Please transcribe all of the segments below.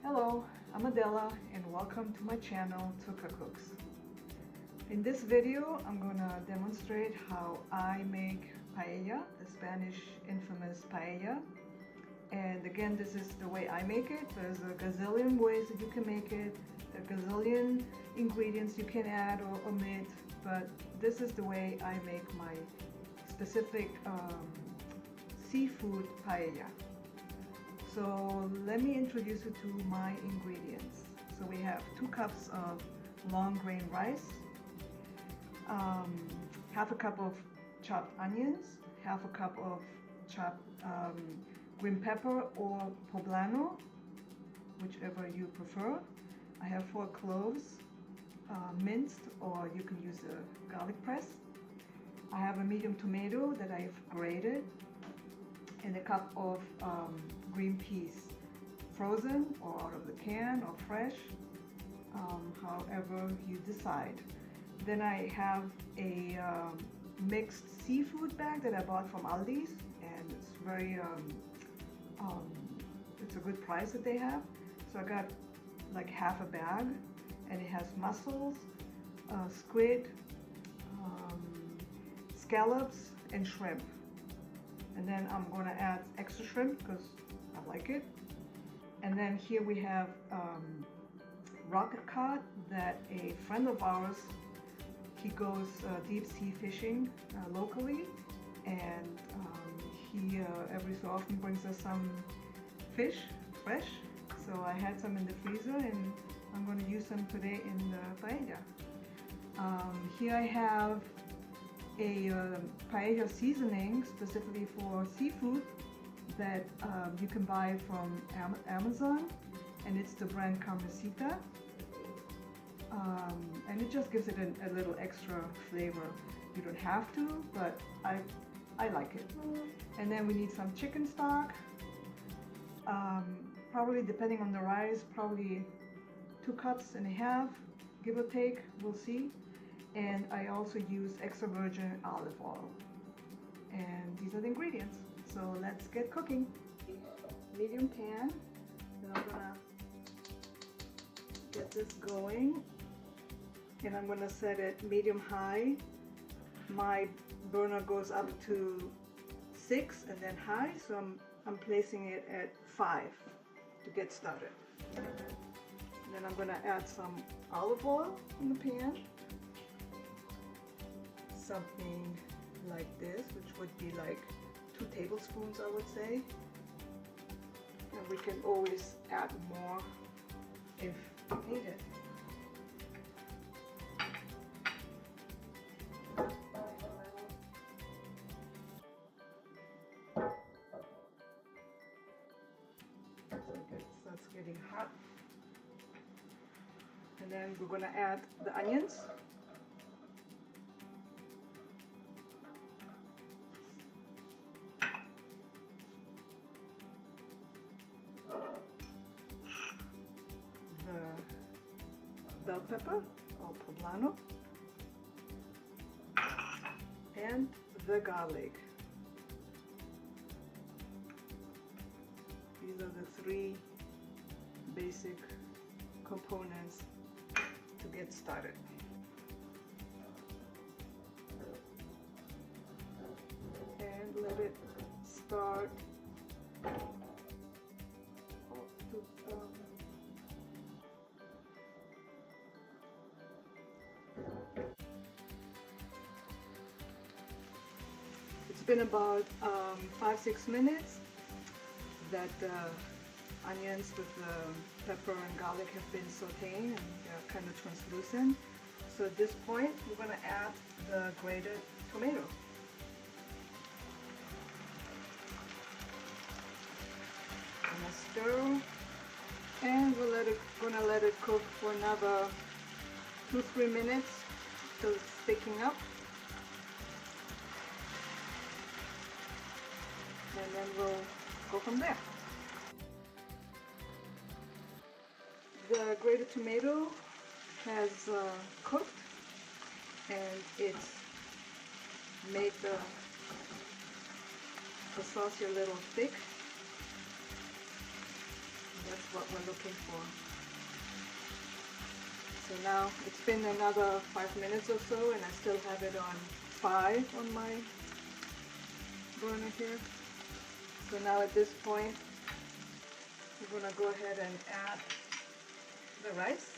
Hello, I'm Adela and welcome to my channel Tuka Cooks. In this video I'm gonna demonstrate how I make paella, the Spanish infamous paella. And again, this is the way I make it. There's a gazillion ways that you can make it, a gazillion ingredients you can add or omit, but this is the way I make my specific seafood paella. So let me introduce you to my ingredients. So we have 2 cups of long grain rice, half a cup of chopped onions, half a cup of chopped green pepper or poblano, whichever you prefer. I have 4 cloves, minced, or you can use a garlic press. I have a medium tomato that I've grated, and a cup of green peas, frozen or out of the can or fresh, however you decide. Then I have a mixed seafood bag that I bought from Aldi's, and it's very it's a good price that they have. So I got like half a bag, and it has mussels, squid, scallops, and shrimp. And then I'm going to add extra shrimp because I like it. And then here we have rocket cod that a friend of ours, he goes deep sea fishing locally, and he every so often brings us some fish fresh. So I had some in the freezer and I'm going to use them today in the paella. Here I have a paella seasoning specifically for seafood that you can buy from Amazon, and it's the brand Carmencita, and it just gives it a little extra flavor. You don't have to, but I like it. And then we need some chicken stock, probably depending on the rice, probably 2.5 cups, give or take, we'll see. And I also use extra virgin olive oil. And these are the ingredients. So let's get cooking. Medium pan. Then I'm gonna get this going. And I'm gonna set it medium high. My burner goes up to 6 and then high. So I'm placing it at 5 to get started. And then I'm gonna add some olive oil in the pan. Something like this, which would be like 2 tablespoons, I would say. And we can always add more if needed. So it starts getting hot. And then we're gonna add the onions. The bell pepper or poblano, and the garlic. These are the 3 basic components to get started. And let it start It's been about 5-6 minutes that the onions with the pepper and garlic have been sauteing, and they're kind of translucent. So at this point we're going to add the grated tomato. Gonna stir, and we're gonna let it cook for another 2-3 minutes till it's thickening up. And then we'll go from there. The grated tomato has cooked, and it's made the sauce a little thick. That's what we're looking for. So now it's been another 5 minutes or so, and I still have it on 5 on my burner here. So now at this point, we're going to go ahead and add the rice.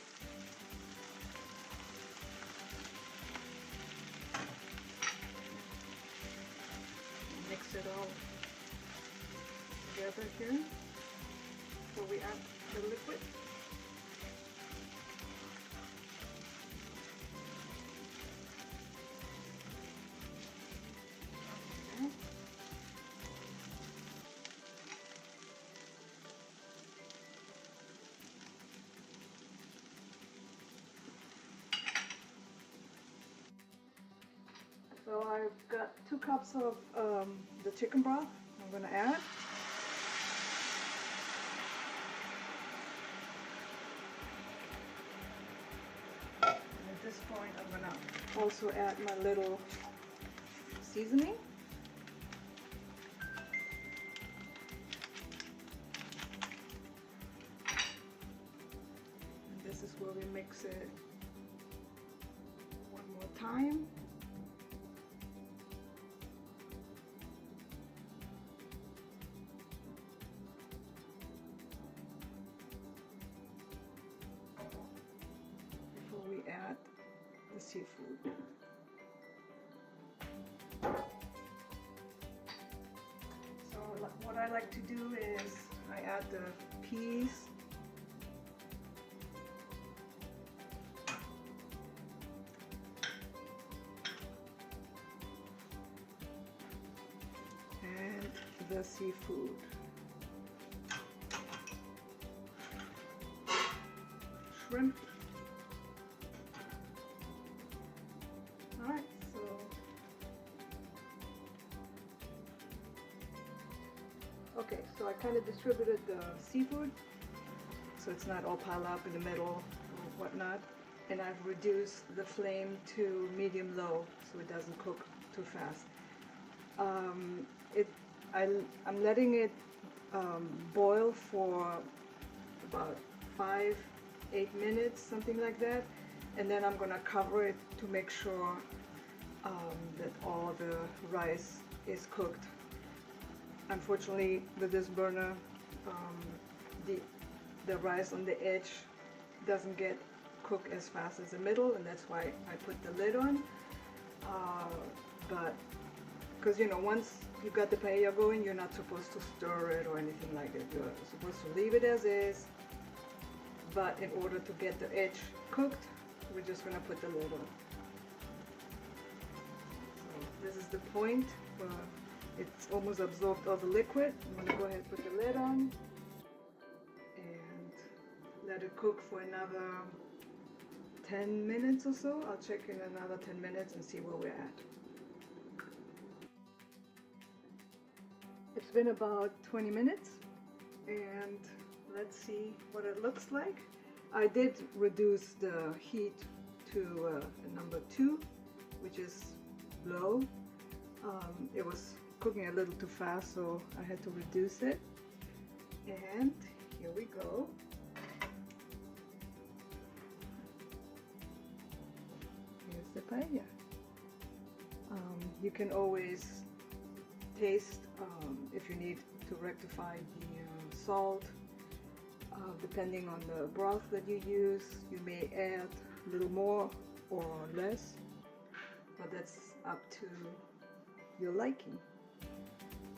Mix it all together here before we add the liquid. Okay. So I've got 2 cups of the chicken broth I'm going to add. And at this point I'm going to also add my little seasoning. And this is where we mix it one more time. We add the seafood. So what I like to do is I add the peas, and the seafood. Shrimp. Alright, so I kind of distributed the seafood so it's not all piled up in the middle or whatnot, and I've reduced the flame to medium-low so it doesn't cook too fast. I'm letting it boil for about 5-8 minutes, something like that, and then I'm gonna cover it to make sure that all the rice is cooked. Unfortunately, with this burner, the rice on the edge doesn't get cooked as fast as the middle, and that's why I put the lid on. But because you know, once you've got the paella going, you're not supposed to stir it or anything like that. You're supposed to leave it as is. But in order to get the edge cooked, we're just gonna put the lid on. So this is the point where it's almost absorbed all the liquid. I'm gonna go ahead and put the lid on and let it cook for another 10 minutes or so. I'll check in another 10 minutes and see where we're at. It's been about 20 minutes and let's see what it looks like. I did reduce the heat to number 2, which is low. It was cooking a little too fast, so I had to reduce it. And here we go. Here's the paella. You can always taste if you need to rectify the salt. Depending on the broth that you use, you may add a little more or less, but that's up to your liking.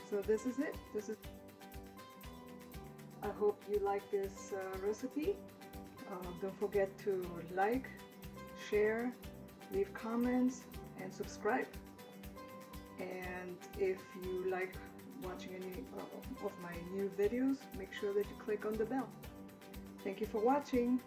So this is it. I hope you like this recipe. Don't forget to like, share, leave comments, and subscribe. And if you like watching any of my new videos, make sure that you click on the bell. Thank you for watching.